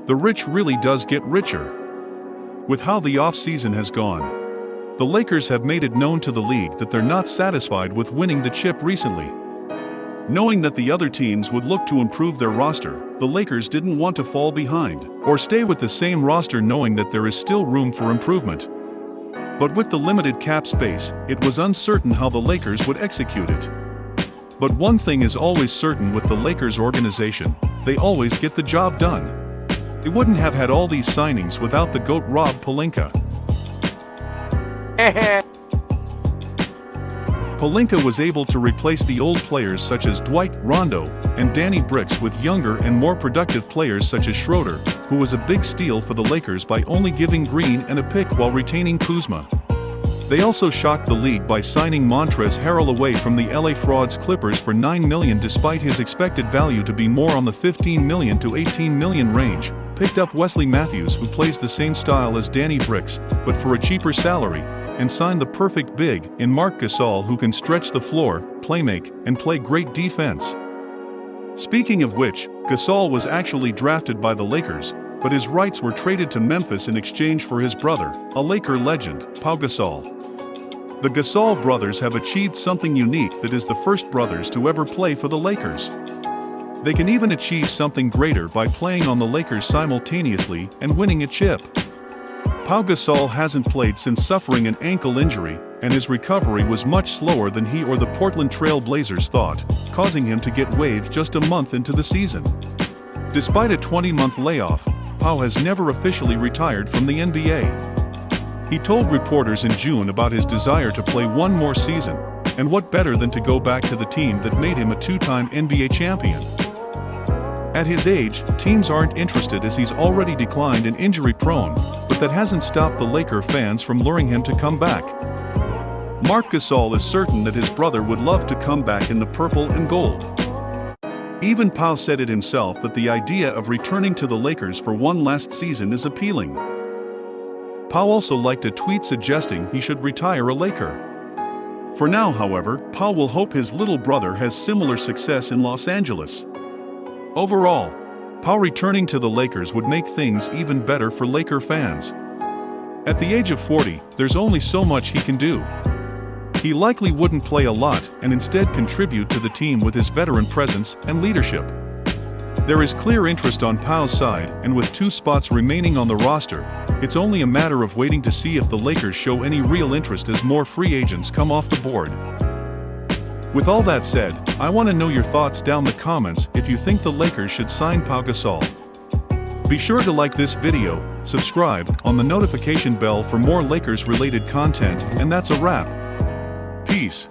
The rich really does get richer. With how the off-season has gone, the Lakers have made it known to the league that they're not satisfied with winning the chip recently. Knowing that the other teams would look to improve their roster, the Lakers didn't want to fall behind, or stay with the same roster knowing that there is still room for improvement. But with the limited cap space, it was uncertain how the Lakers would execute it. But one thing is always certain with the Lakers organization: they always get the job done. They wouldn't have had all these signings without the GOAT Rob Pelinka. Pelinka was able to replace the old players such as Dwight, Rondo, and Danny Bricks with younger and more productive players such as Schroeder, who was a big steal for the Lakers by only giving Green and a pick while retaining Kuzma. They also shocked the league by signing Montrezl Harrell away from the LA Frauds Clippers for $9 million despite his expected value to be more on the $15 million to $18 million range, picked up Wesley Matthews who plays the same style as Danny Bricks, but for a cheaper salary, and signed the perfect big in Marc Gasol who can stretch the floor, playmake, and play great defense. Speaking of which, Gasol was actually drafted by the Lakers, but his rights were traded to Memphis in exchange for his brother, a Laker legend, Pau Gasol. The Gasol brothers have achieved something unique that is the first brothers to ever play for the Lakers. They can even achieve something greater by playing on the Lakers simultaneously and winning a chip. Pau Gasol hasn't played since suffering an ankle injury, and his recovery was much slower than he or the Portland Trail Blazers thought, causing him to get waived just a month into the season. Despite a 20-month layoff, Pau has never officially retired from the NBA. He told reporters in June about his desire to play one more season, and what better than to go back to the team that made him a two-time NBA champion. At his age, teams aren't interested as he's already declined and injury-prone, but that hasn't stopped the Laker fans from luring him to come back. Marc Gasol is certain that his brother would love to come back in the purple and gold. Even Pau said it himself that the idea of returning to the Lakers for one last season is appealing. Pau also liked a tweet suggesting he should retire a Laker. For now, however, Pau will hope his little brother has similar success in Los Angeles. Overall, Pau returning to the Lakers would make things even better for Laker fans. At the age of 40, there's only so much he can do. He likely wouldn't play a lot and instead contribute to the team with his veteran presence and leadership. There is clear interest on Pau's side, and with 2 spots remaining on the roster, it's only a matter of waiting to see if the Lakers show any real interest as more free agents come off the board. With all that said, I want to know your thoughts down in the comments if you think the Lakers should sign Pau Gasol. Be sure to like this video, subscribe, on the notification bell for more Lakers-related content, and that's a wrap. Peace.